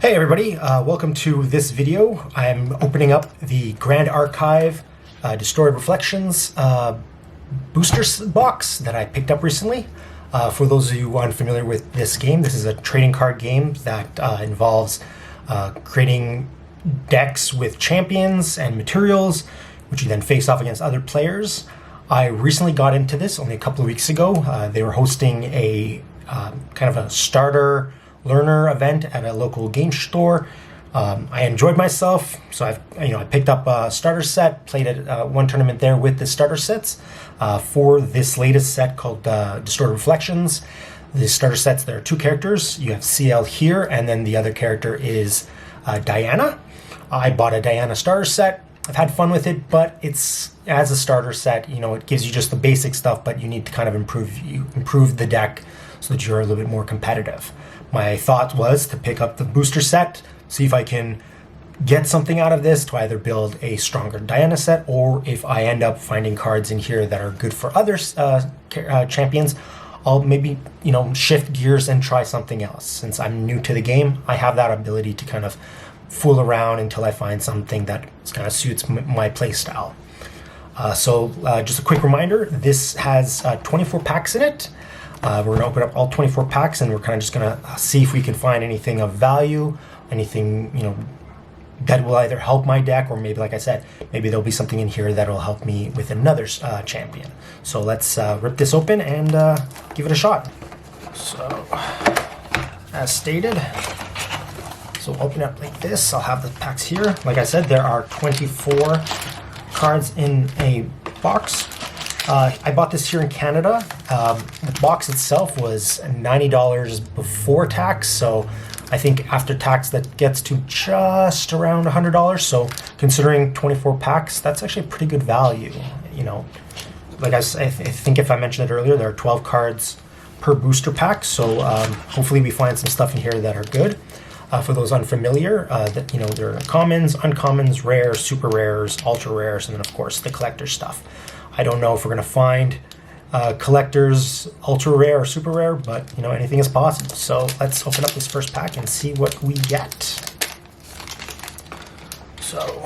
Hey everybody, welcome to this video. I'm opening up the Grand Archive Distorted Reflections booster box that I picked up recently. For those of you unfamiliar with this game, this is a trading card game that involves creating decks with champions and materials, which you then face off against other players. I recently got into this only a couple of weeks ago. They were hosting a kind of a starter learner event at a local game store. I enjoyed myself, so I picked up a starter set, played at one tournament there with the starter sets for this latest set called Distorted Reflections. The starter sets, there are two characters. You have CL here, and then the other character is Diana. I bought a Diana starter set. I've had fun with it, but it's as a starter set, it gives you just the basic stuff, but you need to kind of improve the deck so that you're a little bit more competitive. My thought was to pick up the booster set, see if I can get something out of this to either build a stronger Diana set, or if I end up finding cards in here that are good for other champions, I'll maybe shift gears and try something else. Since I'm new to the game, I have that ability to kind of fool around until I find something that kind of suits my play style. So just a quick reminder, this has 24 packs in it. We're going to open up all 24 packs, and we're kind of just going to see if we can find anything of value, anything, that will either help my deck, or maybe, like I said, maybe there'll be something in here that'll help me with another champion. So let's rip this open and give it a shot. So, as stated, so open it up like this. I'll have the packs here. Like I said, there are 24 cards in a box. I bought this here in Canada. The box itself was $90 before tax, so I think after tax that gets to just around $100. So considering 24 packs, that's actually a pretty good value. Like I think if I mentioned it earlier, there are 12 cards per booster pack, so hopefully we find some stuff in here that are good. For those unfamiliar, there are commons, uncommons, rares, super rares, ultra rares, and then of course the collector stuff. I don't know if we're going to find collectors ultra rare or super rare, but anything is possible. So let's open up this first pack and see what we get. So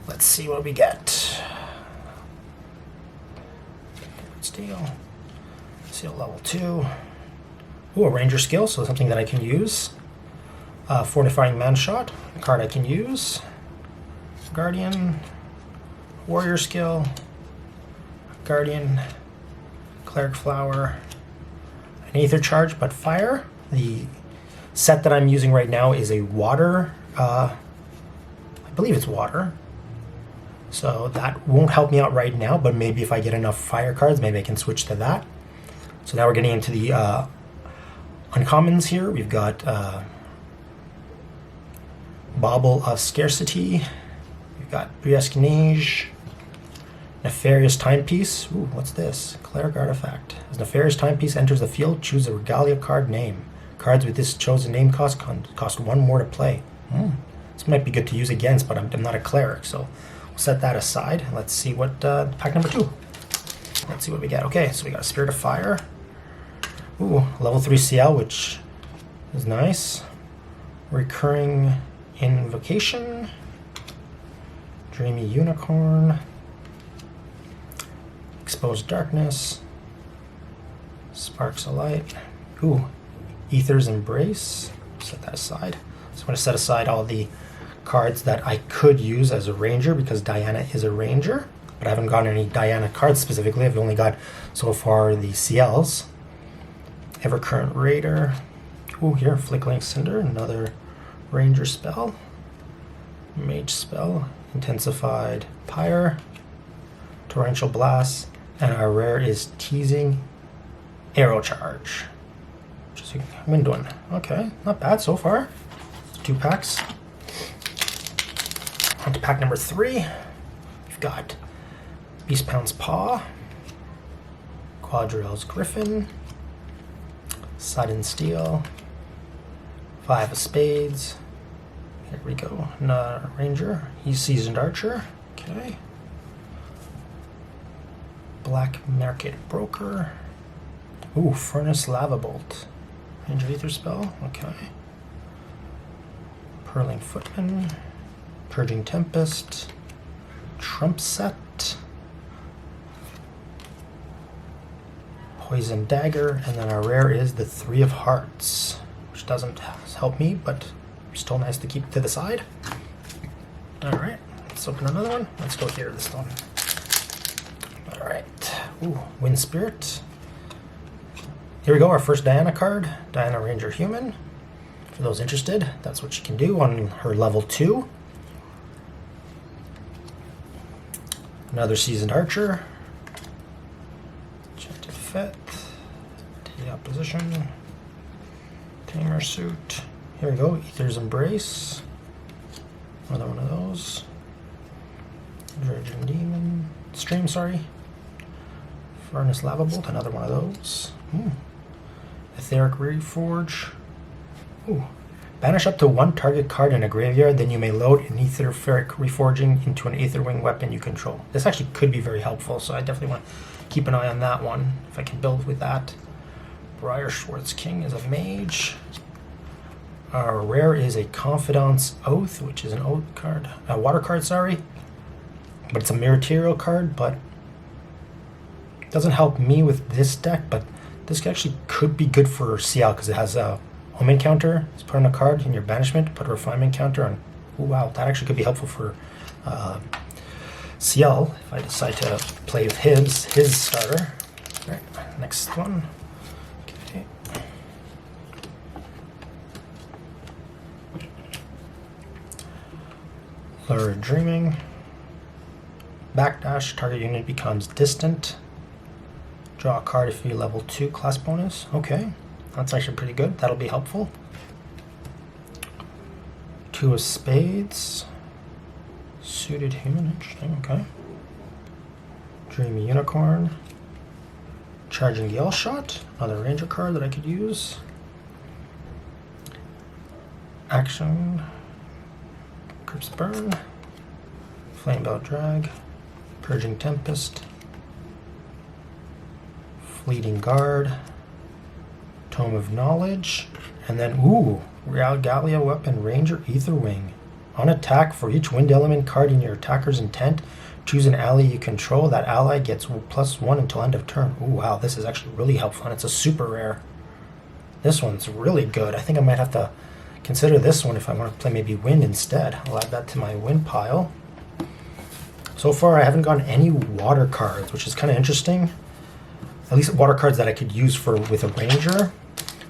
let's see what we get. Steel level 2. Ooh, a ranger skill, so something that I can use. Fortifying man shot, a card I can use. Guardian, warrior skill. Guardian, Cleric Flower, an Aether Charge, but fire. The set that I'm using right now is a water, I believe it's water. So that won't help me out right now, but maybe if I get enough fire cards, maybe I can switch to that. So now we're getting into the uncommons here. We've got Bauble of Scarcity. We've got Briesque, Nefarious Timepiece. Ooh, what's this? Cleric Artifact. As Nefarious Timepiece enters the field, choose a Regalia card name. Cards with this chosen name cost 1 more to play. This might be good to use against, but I'm not a cleric, so we'll set that aside. Let's see what pack number 2. Let's see what we get. Okay, so we got a Spirit of Fire. Ooh, level 3 CL, which is nice. Recurring Invocation. Dreamy Unicorn. Exposed Darkness, Sparks of Light. Ooh, Aether's Embrace. Set that aside. So I'm going to set aside all the cards that I could use as a ranger, because Diana is a ranger, but I haven't gotten any Diana cards specifically. I've only got so far the CLs. Evercurrent Raider. Ooh, here, Flickering Cinder, another ranger spell. Mage spell, Intensified Pyre, Torrential Blast. And our rare is Teasing Arrow Charge. Just windowing. Okay, not bad so far. 2 packs. On to pack number 3. We've got Beastpound's Paw, Quadril's Griffin, Sudden Steel, 5 of Spades. Here we go. Another Ranger. He's Seasoned Archer. Okay. Black Market Broker. Ooh, Furnace Lava Bolt. Ranger Aether spell. Okay. Hurling Footman, Purging Tempest, Trump Set, Poison Dagger, and then our rare is the Three of Hearts, which doesn't help me, but still nice to keep to the side. Alright, let's open another one. Let's go here this one. Alright, ooh, Wind Spirit. Here we go, our first Diana card, Diana Ranger Human. For those interested, that's what she can do on her level 2. Another Seasoned Archer. Enchanted Fete. The Opposition. Tamer Suit. Here we go, Aether's Embrace. Another one of those. Virgin Demon. Stream, sorry. Furnace Lava Bolt, another one of those. Etheric Reforge. Ooh. Banish up to one target card in a graveyard, then you may load an Etheric Reforging into an Aetherwing weapon you control. This actually could be very helpful, so I definitely want to keep an eye on that one, if I can build with that. Briar Schwartz King is a mage. Our rare is a Confidant's Oath, which is an oath card, a water card, sorry. But it's a Material card, but it doesn't help me with this deck, but this actually could be good for CL because it has a Omen counter. It's put on a card in your banishment, put a refinement counter on. Oh wow, that actually could be helpful for CL if I decide to play with his starter. All right, next one. Okay. Lurid Dreaming. Backdash, target unit becomes distant. Draw a card if you level 2 class bonus. Okay, that's actually pretty good. That'll be helpful. 2 of Spades. Suited Human, interesting, okay. Dreamy Unicorn. Charging Gale Shot, another Ranger card that I could use. Action. Crypt's Burn. Flamebout Drag. Purging Tempest. Fleeting Guard. Tome of Knowledge. And then, ooh, Real Gallia Weapon Ranger Aetherwing. On attack, for each wind element card in your attacker's intent, choose an ally you control. That ally gets +1 until end of turn. Ooh, wow, this is actually really helpful, and it's a super rare. This one's really good. I think I might have to consider this one if I want to play maybe wind instead. I'll add that to my wind pile. So far, I haven't gotten any water cards, which is kind of interesting. At least water cards that I could use with a ranger.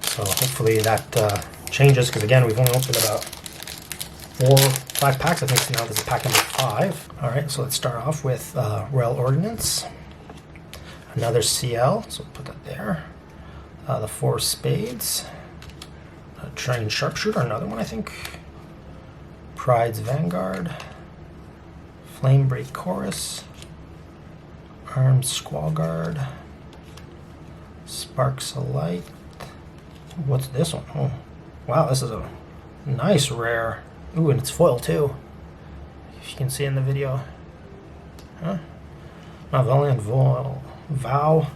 So hopefully that changes, because again, we've only opened about 4 or 5 packs. I think now this is pack number 5. All right, so let's start off with Royal Ordnance. Another CL, so we'll put that there. The 4 Spades. A Trained Sharpshooter, another one I think. Pride's Vanguard. Flamebreak Chorus. Armed Squall Guard. Sparks of Light. What's this one? Oh, wow, this is a nice rare. Ooh, and it's foil too, if you can see in the video. Huh? Malevolent Vow.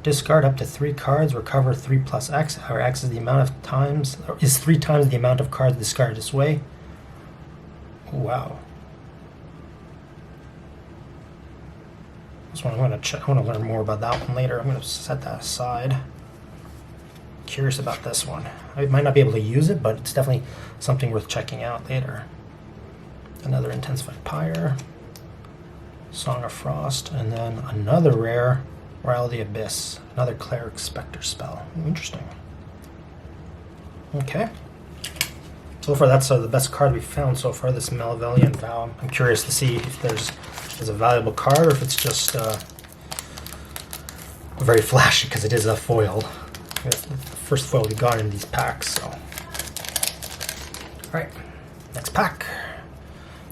Discard up to 3 cards, recover 3 plus X, where X is the amount of times, or is 3 times the amount of cards discarded this way. Wow. This one I'm gonna check. I want to learn more about that one later. I'm gonna set that aside. Curious about this one. I might not be able to use it, but it's definitely something worth checking out later. Another Intensified Pyre. Song of Frost, and then another rare, Rile of the Abyss. Another Cleric Spectre spell. Interesting. Okay. So far, that's the best card we've found so far, this Malevolent Vow. I'm curious to see if there's a valuable card or if it's just very flashy, because it is a foil. It's the first foil we got in these packs, so. Alright, next pack.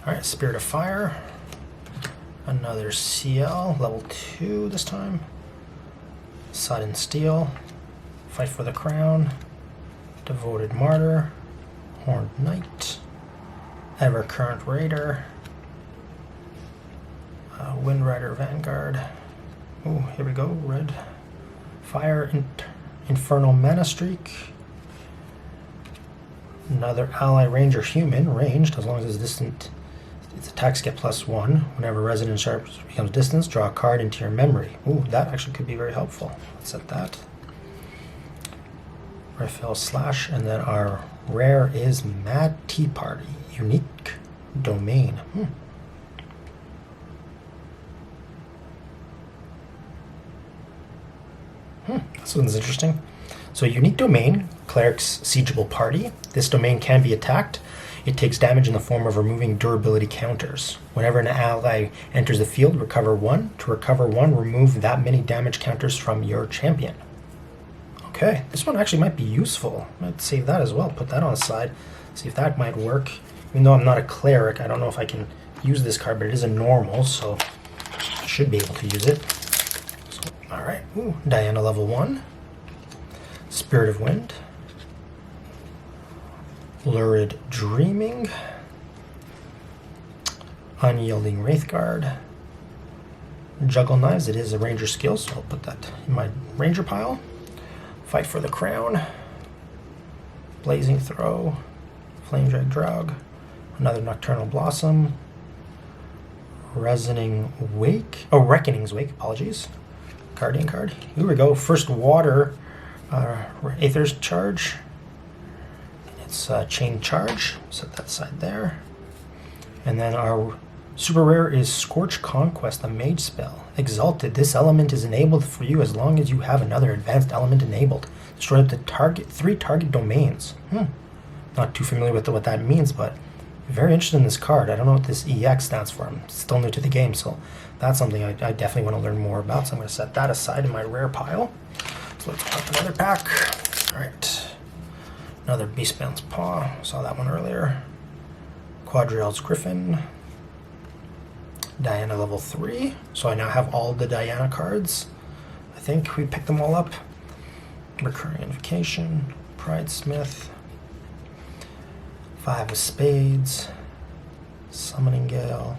Alright, Spirit of Fire. Another CL, level 2 this time. Sudden Steel. Fight for the Crown. Devoted Martyr. Horned Knight. Evercurrent Raider. Wind Rider Vanguard. Oh, here we go. Red Fire Infernal Mana Streak. Another ally ranger human, ranged, as long as it's distant. Its attacks get +1. Whenever resident sharp becomes distance, draw a card into your memory. Ooh, that actually could be very helpful. Let's set that. Raphael Slash, and then our rare is Mad Tea Party. Unique domain. This one's interesting. So unique domain, Cleric's Siegeable Party. This domain can be attacked. It takes damage in the form of removing durability counters. Whenever an ally enters the field, recover 1. To recover 1, remove that many damage counters from your champion. Okay, this one actually might be useful. Might save that as well. Put that on the side. See if that might work. Even though I'm not a cleric, I don't know if I can use this card, but it is a normal, so I should be able to use it. So, all right. Ooh, Diana level 1. Spirit of Wind. Lurid Dreaming. Unyielding Wraithguard. Juggle Knives. It is a ranger skill, so I'll put that in my ranger pile. Fight for the Crown. Blazing Throw. Flame Drag Drug. Another Nocturnal Blossom. Reckoning's Wake, apologies. Guardian card. Here we go. First Water Aether's Charge. It's Chain Charge. Set that aside there. And then our super rare is Scorch Conquest, a mage spell. Exalted. This element is enabled for you as long as you have another advanced element enabled. Destroy up to 3 target domains. Not too familiar with what that means, but very interested in this card. I don't know what this EX stands for. I'm still new to the game, so that's something I definitely want to learn more about. So I'm going to set that aside in my rare pile. So let's pop another pack. All right. Another Beastman's Paw. Saw that one earlier. Quadriel's Griffin. Diana level 3. So I now have all the Diana cards. I think we picked them all up. Recurring Invocation. Pridesmith. 5 of Spades. Summoning Gale.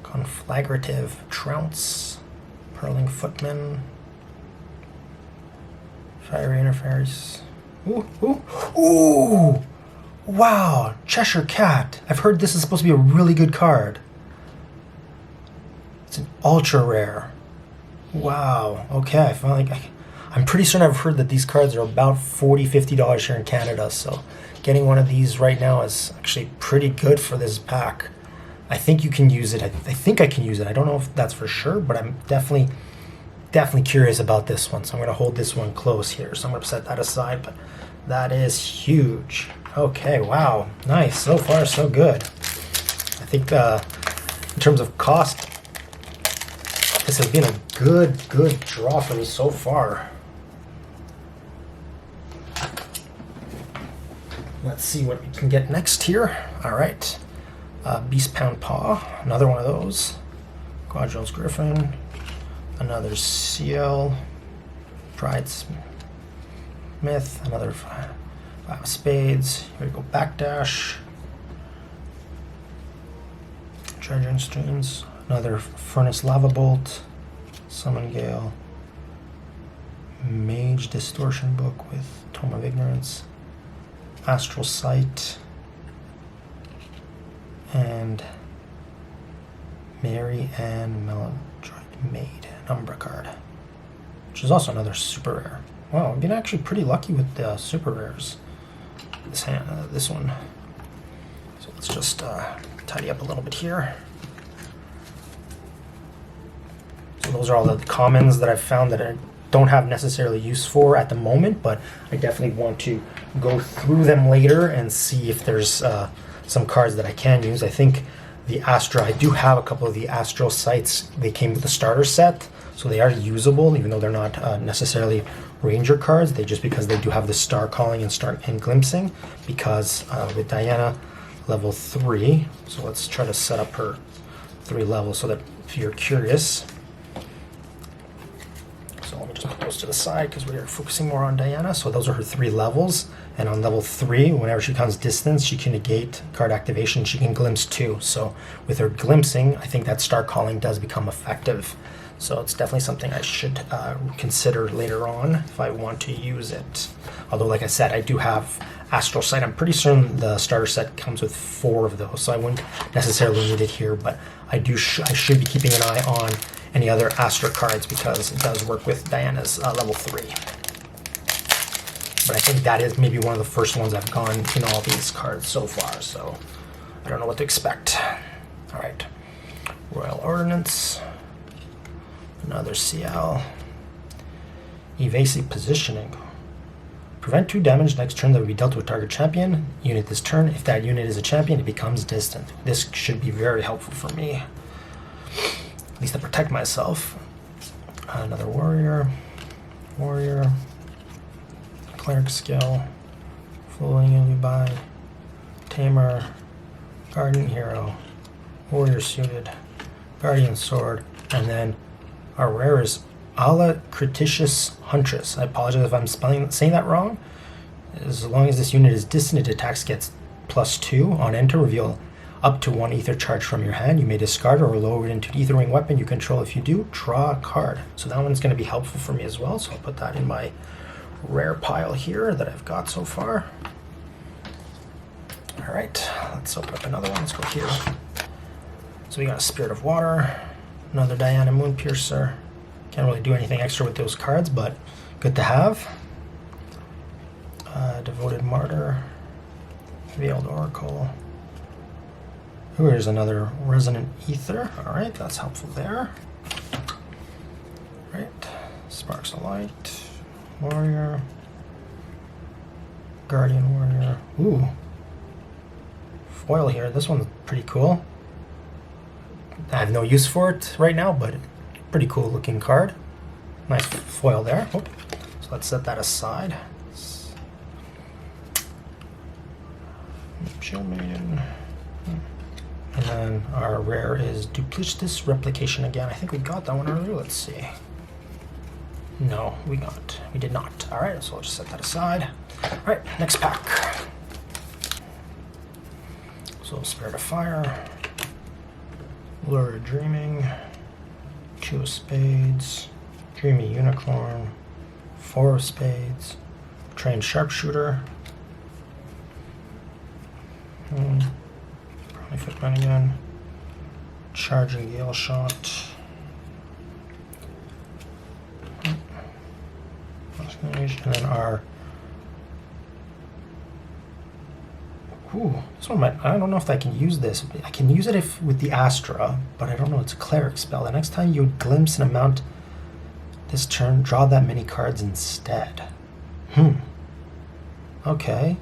Conflagrative Trounce. Purling Footman. Fiery Interference. Ooh! Wow! Cheshire Cat. I've heard this is supposed to be a really good card. It's an ultra rare. Wow. Okay, I'm pretty certain I've heard that these cards are about $40-50 here in Canada, so getting one of these right now is actually pretty good for this pack. I think you can use it. I think I can use it. I don't know if that's for sure, but I'm definitely curious about this one, so I'm going to hold this one close here. So I'm going to set that aside, but that is huge. Okay, wow. Nice. So far, so good. I think in terms of cost, this has been a good draw for me so far. Let's see what we can get next here. All right. Beastpound Paw. Another one of those. Quadriel's Griffin. Another Seal. Pridesmith. Another 5 of Spades. Here we go. Backdash. Treasure Streams. Another Furnace Lava Bolt. Summon Gale. Mage Distortion Book with Tome of Ignorance. Astral Sight. And Mary Ann Melandroid Maid, an Umbra card, which is also another super rare. Wow, I've been actually pretty lucky with the super rares. This one. So let's just tidy up a little bit here. So those are all the commons that I've found that I don't have necessarily use for at the moment, but I definitely want to go through them later and see if there's some cards that I can use. I think the Astra, I do have a couple of the Astral Sights. They came with the starter set, so they are usable, even though they're not necessarily Ranger cards. Because they do have the Star Calling and Glimpsing, because with Diana level 3, so let's try to set up her 3 levels so that if you're curious. So let me just put those to the side because we are focusing more on Diana. So those are her 3 levels. And on level 3, whenever she comes distance, she can negate card activation. She can glimpse too. So with her glimpsing, I think that Star Calling does become effective. So it's definitely something I should consider later on if I want to use it. Although, like I said, I do have Astral Sight. I'm pretty certain the starter set comes with 4 of those, so I wouldn't necessarily need it here, but I should be keeping an eye on any other Astra cards because it does work with Diana's level 3. But I think that is maybe one of the first ones I've gone in all these cards so far, so I don't know what to expect. All right, Royal Ordnance, another CL, Evasive Positioning. Prevent 2 damage next turn that will be dealt to a target champion unit this turn. If that unit is a champion, it becomes distant. This should be very helpful for me, at least to protect myself. Another warrior, cleric skill, floating Ulubai, tamer, guardian hero, warrior suited, guardian sword, and then our rare is Ala Criticis Huntress. I apologize if I'm saying that wrong. As long as this unit is distant, it attacks gets +2 on enter. Reveal up to 1 ether charge from your hand. You may discard or lower it into an ether ring weapon you control. If you do, draw a card. So that one's going to be helpful for me as well. So I'll put that in my rare pile here that I've got so far. All right, let's open up another one. Let's go here. So we got a Spirit of Water, another Diana Moonpiercer. Can't really do anything extra with those cards, but good to have. Devoted Martyr, Veiled Oracle. Ooh, here's another Resonant Ether. All right, that's helpful there. All right, Sparks of Light, Warrior, Guardian Warrior. Ooh, foil here. This one's pretty cool. I have no use for it right now, but pretty cool looking card. Nice foil there. Oh, so let's set that aside. Shield Maiden. And then our rare is Duplicitous Replication again. I think we got that one earlier. Let's see. No, we did not. All right, so I'll just set that aside. All right, next pack. So Spirit of Fire, Lure of Dreaming, 2 of Spades, Dreamy Unicorn, 4 of Spades, Trained Sharpshooter, Brownie Footman again, Charging Gale Shot, and then our this one might, I don't know if I can use this. I can use it if with the Astra, but I don't know, it's a cleric spell. The next time you would glimpse an amount this turn, draw that many cards instead. Okay.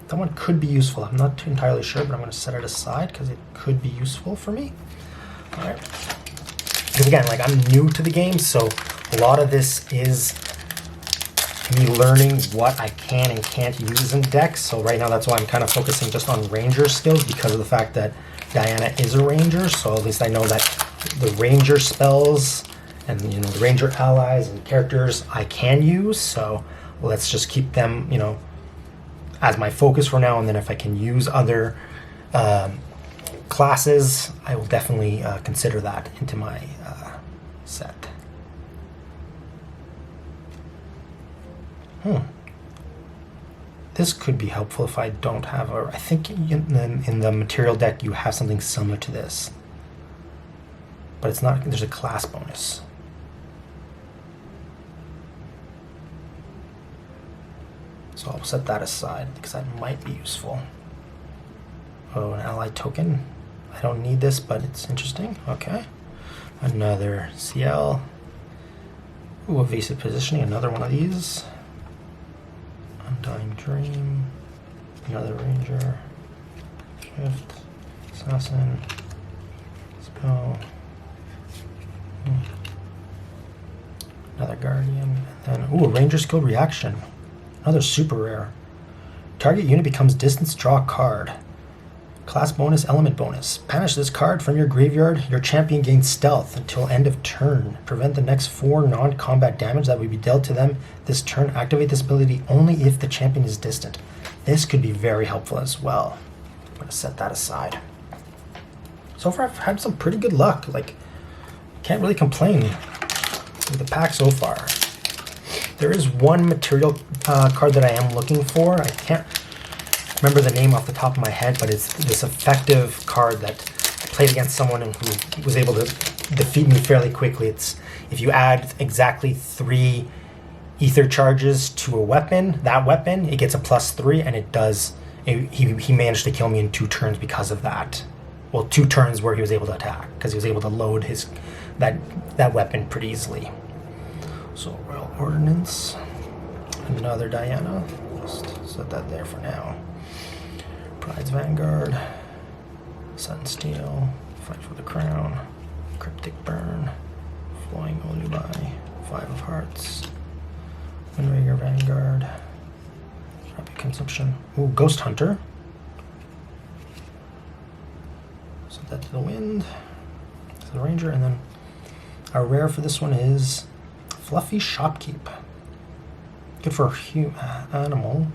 That one could be useful. I'm not entirely sure, but I'm going to set it aside because it could be useful for me. All right. Because again, like, I'm new to the game, so a lot of this is me learning what I can and can't use in decks. So right now, that's why I'm kind of focusing just on ranger skills, because of the fact that Diana is a ranger. So at least I know that the ranger spells and, you know, the ranger allies and characters I can use. So let's just keep them, you know, as my focus for now. And then if I can use other classes, I will definitely consider that into my set. This could be helpful if I don't have a... I think in the material deck you have something similar to this. But it's not... There's a class bonus. So I'll set that aside because that might be useful. Oh, an ally token. I don't need this, but it's interesting. Okay. Another CL. Ooh, Evasive Positioning. Another one of these. Undying Dream, another Ranger, Shift, Assassin, Spell, another Guardian, and then, ooh, a Ranger Skill Reaction, another super rare. Target unit becomes distance, draw a card. Class bonus, element bonus. Banish this card from your graveyard. Your champion gains stealth until end of turn. Prevent the next 4 non-combat damage that would be dealt to them this turn. Activate this ability only if the champion is distant. This could be very helpful as well. I'm going to set that aside. So far, I've had some pretty good luck. Like, can't really complain with the pack so far. There is one material card that I am looking for. I can't remember the name off the top of my head, but it's this effective card that I played against someone who was able to defeat me fairly quickly. It's if you add exactly 3 ether charges to a weapon, that weapon, it gets a +3, and it does. He managed to kill me in 2 turns because of that. Well, 2 turns where he was able to attack because he was able to load his that weapon pretty easily. So Royal Ordnance, another Diana. Just set that there for now. Pride's Vanguard, Sun Steel, Fight for the Crown, Cryptic Burn, Flowing Olubai, 5 of Hearts, Windrigger Vanguard, Rapid Consumption. Ooh, Ghost Hunter. Set that to the wind. To the Ranger, and then our rare for this one is Fluffy Shopkeep. Good for a animal.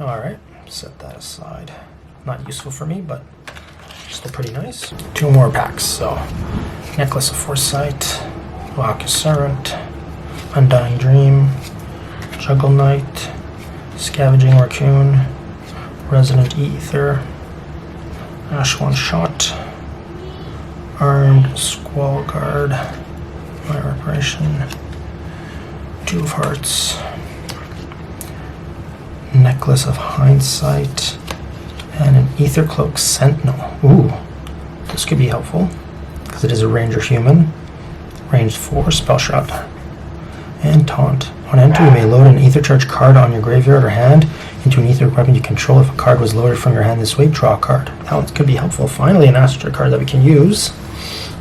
Alright, set that aside. Not useful for me, but still pretty nice. 2 more packs, so Necklace of Foresight, Accusarant, Undying Dream, Juggle Knight, Scavenging Raccoon, Resonant Ether, Ash One Shot, Armed Squall Guard, My Reparation, 2 of Hearts, Necklace of Hindsight, and an Ether Cloak Sentinel. Ooh, this could be helpful because it is a Ranger human. Range 4, Spell Shot, and Taunt. On entry, you may load an Ether Charge card on your graveyard or hand into an Ether weapon you control. If a card was loaded from your hand this way, draw a card. That one could be helpful. Finally, an Astro card that we can use.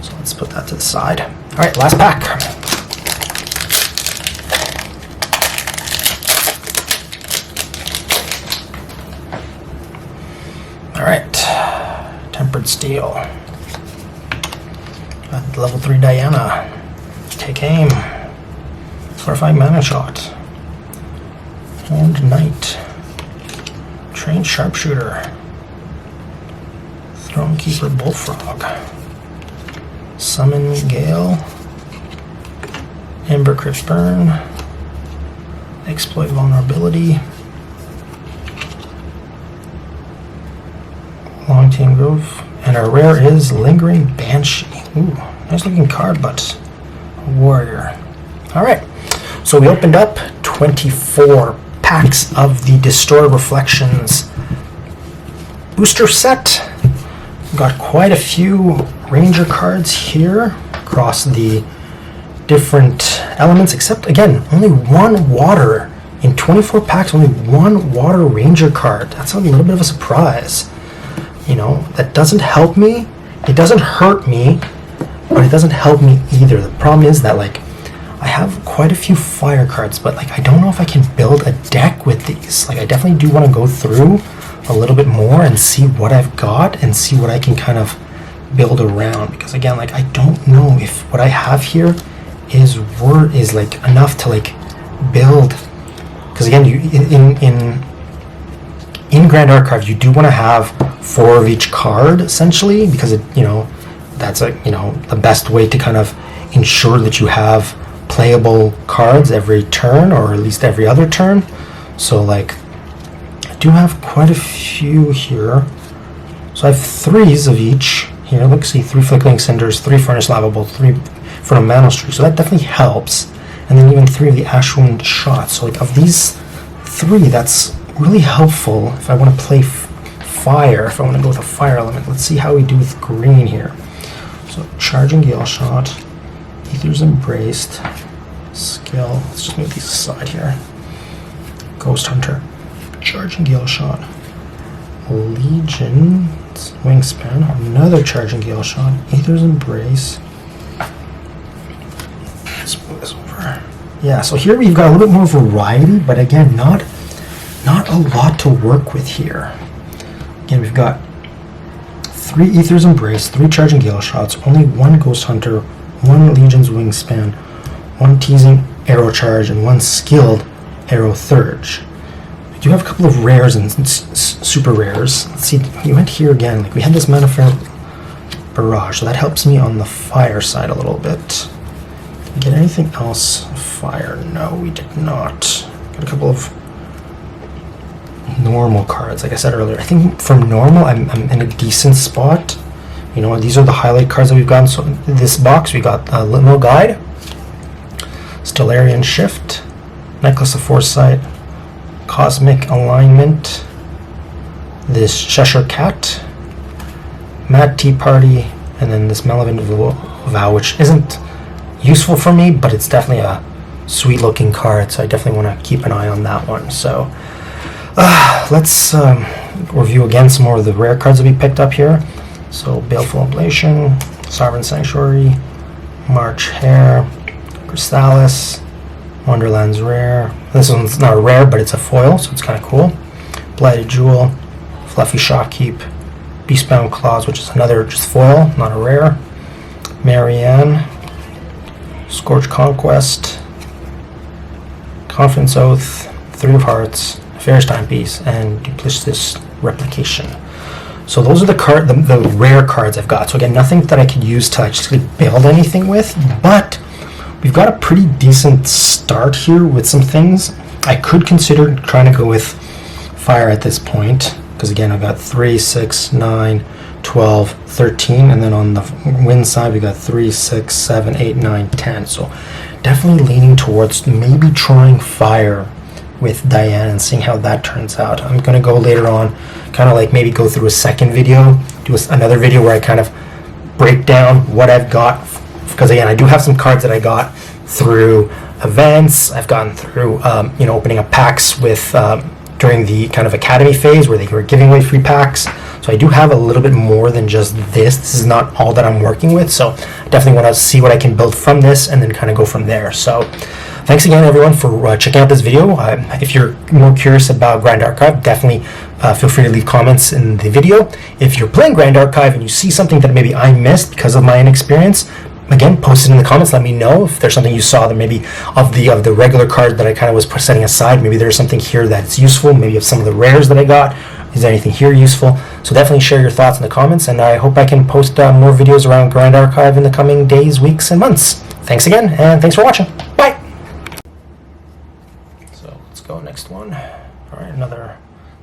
So let's put that to the side. All right, last pack. All right, Tempered Steel. Got level 3 Diana. Take Aim. Fortifying Mana Shot. Horned Knight. Trained Sharpshooter. Thronekeeper Bullfrog. Summon Gale. Ember Crypt Burn. Exploit Vulnerability. Longtail Grove. And our rare is Lingering Banshee. Ooh, nice looking card, but a warrior. Alright, so we opened up 24 packs of the Distorted Reflections booster set. Got quite a few Ranger cards here across the different elements, except again, only 1 water. In 24 packs, only 1 water Ranger card. That's a little bit of a surprise. You know, that doesn't help me. It doesn't hurt me, but it doesn't help me either. The problem is that, like, I have quite a few fire cards, but, like, I don't know if I can build a deck with these. Like, I definitely do want to go through a little bit more and see what I've got and see what I can kind of build around. Because, again, like, I don't know if what I have here is like enough to, like, build. Because, again, you in Grand Archive, you do want to have 4 of each card, essentially, because it, you know, that's the best way to kind of ensure that you have playable cards every turn, or at least every other turn. So, like, I do have quite a few here. So I have 3s of each here. Let's see, 3 Flickering Cinders, 3 Furnace Lava Bolt, 3 from Mana Streak. So that definitely helps. And then even 3 of the Ashwind Shots. So, like, of these 3, that's really helpful if I want to play fire, if I want to go with a fire element. Let's see how we do with green here. So, Charging Gale Shot, Aether's Embraced, Skill. Let's just move these aside here. Ghost Hunter, Charging Gale Shot, Legion's Wingspan, another Charging Gale Shot, Aether's Embrace. Let's move this over. Yeah, so here we've got a little bit more variety, but again, not a lot to work with here. Again, we've got 3 Aether's Embrace, 3 Charging Gale Shots, only 1 Ghost Hunter, 1 Legion's Wingspan, 1 Teasing Arrow Charge, and 1 Skilled Arrow Thurge. We do have a couple of rares and super rares. Let's see, we went here again. Like, we had this Manifair Barrage, so that helps me on the fire side a little bit. Did we get anything else? Fire? No, we did not. Got a couple of normal cards. Like I said earlier, I think from normal, I'm in a decent spot. You know, these are the highlight cards that we've gotten. So in this box, we got Limo Guide, Stellarian Shift, Necklace of Foresight, Cosmic Alignment, this Cheshire Cat, Mad Tea Party, and then this Malevolent Vow, which isn't useful for me, but it's definitely a sweet looking card, so I definitely want to keep an eye on that one. So let's review again some more of the rare cards that we picked up here. So Baleful Oblation, Sovereign Sanctuary, March Hare, Crystallis, Wonderland's rare. This one's not a rare, but it's a foil, so it's kind of cool. Blighted Jewel, Fluffy Shopkeep, Beastbound Claws, which is another just foil, not a rare. Marianne, Scorch Conquest, Confidence Oath, Three of Hearts, Fair's Timepiece, and Duplicitous Replication. So those are the rare cards I've got. So again, nothing that I could use to actually build anything with, but we've got a pretty decent start here with some things. I could consider trying to go with Fire at this point, because again, I've got 3, 6, 9, 12, 13, and then on the wind side, we got 3, 6, 7, 8, 9, 10. So definitely leaning towards maybe trying Fire with Diane and seeing how that turns out. I'm going to go later on, kind of like maybe go through a second video, do another video where I kind of break down what I've got, because again, I do have some cards that I got through events. I've gotten through, you know, opening up packs with during the kind of academy phase where they were giving away free packs. So I do have a little bit more than just this. This is not all that I'm working with. So I definitely want to see what I can build from this and then kind of go from there. So thanks again, everyone, for checking out this video. If you're more curious about Grand Archive, definitely feel free to leave comments in the video. If you're playing Grand Archive and you see something that maybe I missed because of my inexperience, again, post it in the comments. Let me know if there's something you saw that maybe of the regular card that I kind of was setting aside. Maybe there's something here that's useful. Maybe of some of the rares that I got. Is there anything here useful? So definitely share your thoughts in the comments, and I hope I can post more videos around Grand Archive in the coming days, weeks, and months. Thanks again, and thanks for watching. Bye! So let's go next one. All right, another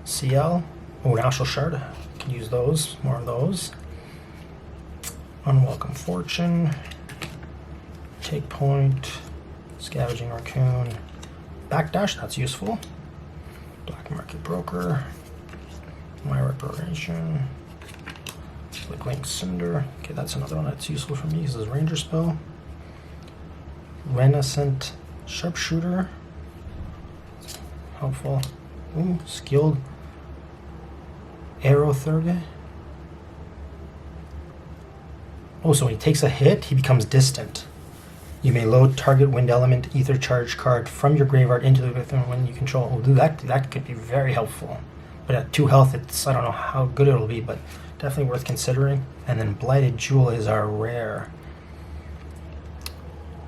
CL. Oh, an Ashel Shard. Can use those. More of those. Unwelcome Fortune. Take Point. Scavenging Raccoon. Backdash, that's useful. Black Market Broker. My Reparation. Flickling Cinder. Okay, that's another one that's useful for me. This is Ranger Spell. Renaissant Sharpshooter. Helpful. Ooh, Skilled Aerotherge. Oh, so when he takes a hit, he becomes distant. You may load target wind element ether charge card from your graveyard into the when you control. Oh, that could be very helpful. But at 2 health, I don't know how good it'll be, but definitely worth considering. And then Blighted Jewel is our rare.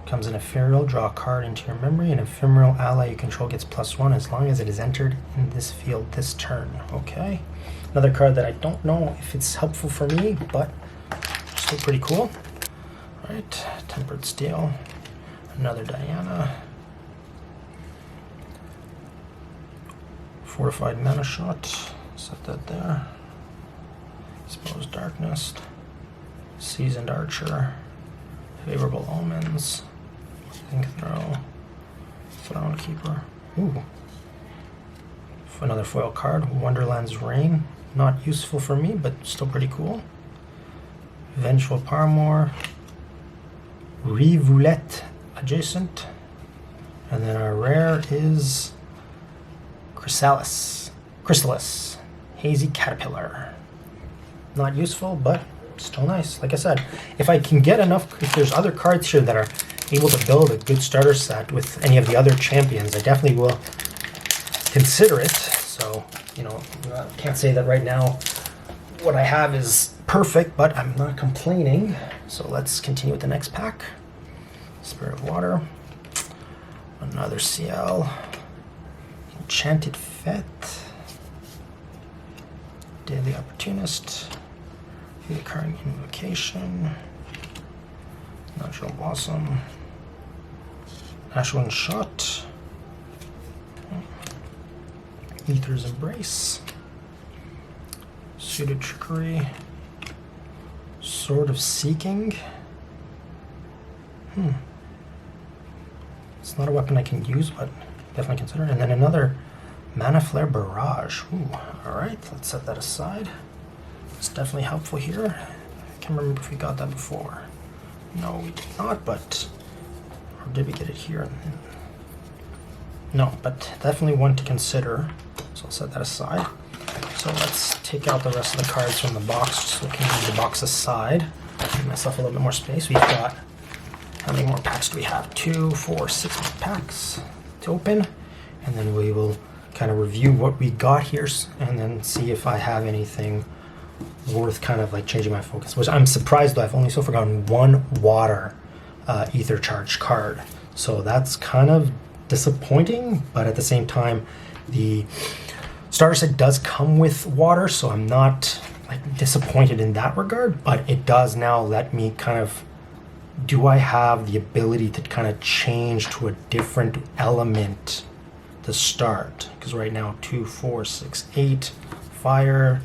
Comes in Ephemeral, draw a card into your memory. An ephemeral ally you control gets +1 as long as it is entered in this field this turn. Okay. Another card that I don't know if it's helpful for me, but still pretty cool. Alright, Tempered Steel. Another Diana. Fortified Mana Shot. Set that there. Exposed Darkness. Seasoned Archer. Favorable Omens. Think Throw. Throne Keeper. Ooh. Another foil card. Wonderland's Reign. Not useful for me, but still pretty cool. Vengeful Paramour. Rivulet Adjacent. And then our rare is Crystallis. Hazy Caterpillar. Not useful, but still nice. Like I said, if I can get enough, if there's other cards here that are able to build a good starter set with any of the other champions, I definitely will consider it. So, you know, I can't say that right now what I have is perfect, but I'm not complaining. So let's continue with the next pack. Spirit of Water. Another CL. Enchanted Fete. Daily Opportunist. Recurring Invocation. Natural Blossom. Ashwin Shot. Aether's Embrace, Suited Trickery, Sword of Seeking. It's not a weapon I can use, but definitely consider it. And then another Mana Flare Barrage. Ooh, alright, let's set that aside. It's definitely helpful here. I can't remember if we got that before. No, we did not, but... Or did we get it here? No, but definitely one to consider. So I'll set that aside. So let's take out the rest of the cards from the box, just so I can leave the box aside. Give myself a little bit more space. We've got... How many more packs do we have? 2, 4, 6 packs to open. And then we will kind of review what we got here and then see if I have anything worth kind of like changing my focus. Which I'm surprised though, I've only so far gotten one water ether charge card. So that's kind of disappointing, but at the same time, the starter set does come with water, so I'm not like disappointed in that regard, but it does now let me kind of, do I have the ability to kind of change to a different element to start? Because right now 2, 4, 6, 8 fire,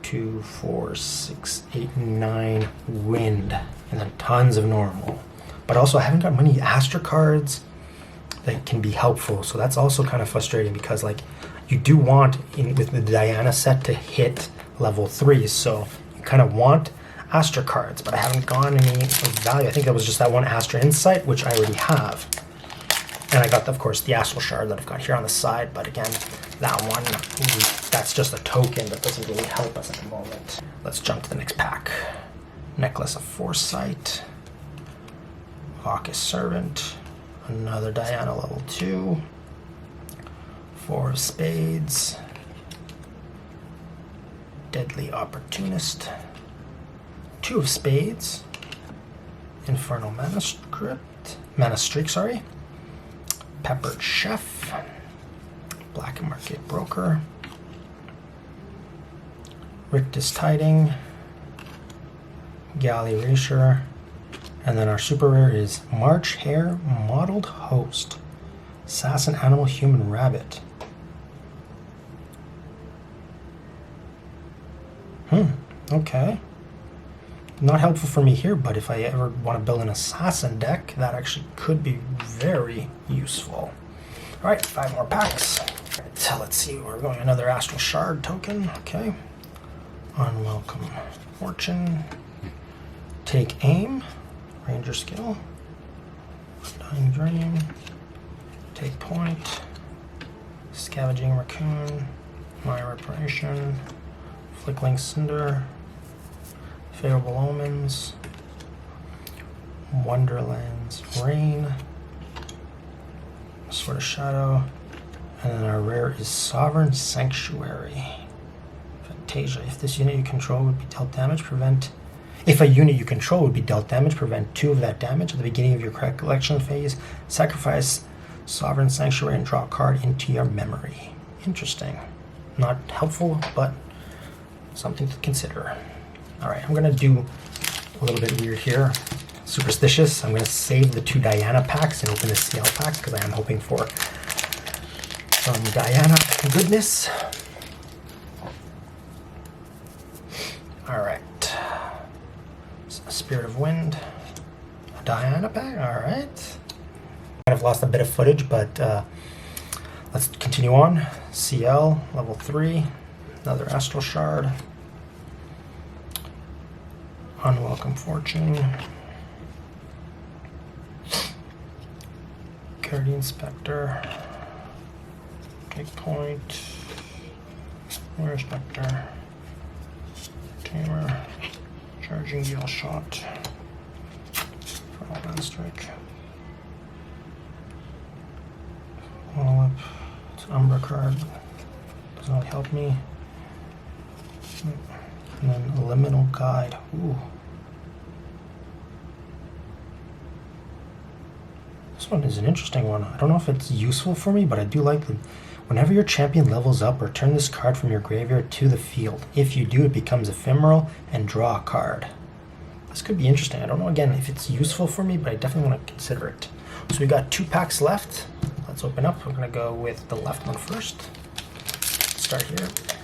2, 4, 6, 8, 9 wind, and then tons of normal. But also I haven't got many Astra cards that can be helpful, so that's also kind of frustrating because like you do want with the Diana set to hit level 3, so you kind of want Astra cards, but I haven't gotten any of value. I think that was just that one Astra Insight, which I already have. And I got, of course, the Astral Shard that I've got here on the side, but again, that one, that's just a token that doesn't really help us at the moment. Let's jump to the next pack. Necklace of Foresight, Hawkish Servant, another Diana level 2, 4 of Spades, Deadly Opportunist, 2 of Spades, Infernal Mana Streak, sorry, Peppered Chef, Black Market Broker, Rictus Tiding, Galley Racer, and then our super rare is March Hare Mottled Host, Assassin Animal Human Rabbit. Okay. Not helpful for me here, but if I ever want to build an assassin deck, that actually could be very useful. Alright, 5 more packs. Right, so let's see, we're going another Astral Shard token. Okay. Unwelcome Fortune. Take Aim. Ranger Skill. Dying Dream. Take Point. Scavenging Raccoon. My Reparation. Flickling Cinder. Favorable Omens, Wonderland's Rain, Sword of Shadow, and then our rare is Sovereign Sanctuary. Fantasia. If this unit you control would be dealt damage, if a unit you control would be dealt damage, prevent 2 of that damage at the beginning of your collection phase. Sacrifice Sovereign Sanctuary and draw a card into your memory. Interesting. Not helpful, but something to consider. Alright, I'm going to do a little bit weird here. Superstitious. I'm going to save the 2 Diana packs and open the CL pack because I am hoping for some Diana goodness. Alright. Spirit of Wind. A Diana pack. Alright. I've lost a bit of footage, but let's continue on. CL, level 3. Another Astral Shard. Unwelcome Fortune, Guardian Spectre, Take Point, Mirror Spectre, Tamer, Charging Gale Shot, Infernal Strike, Wallop, it's an Umbra card, doesn't really help me, and then Liminal Guide. Ooh. This one is an interesting one. I don't know if it's useful for me, but I do like them. Whenever your champion levels up, return this card from your graveyard to the field. If you do, it becomes ephemeral and draw a card. This could be interesting. I don't know, again, if it's useful for me, but I definitely want to consider it. So we got 2 packs left. Let's open up. We're going to go with the left one first. start here.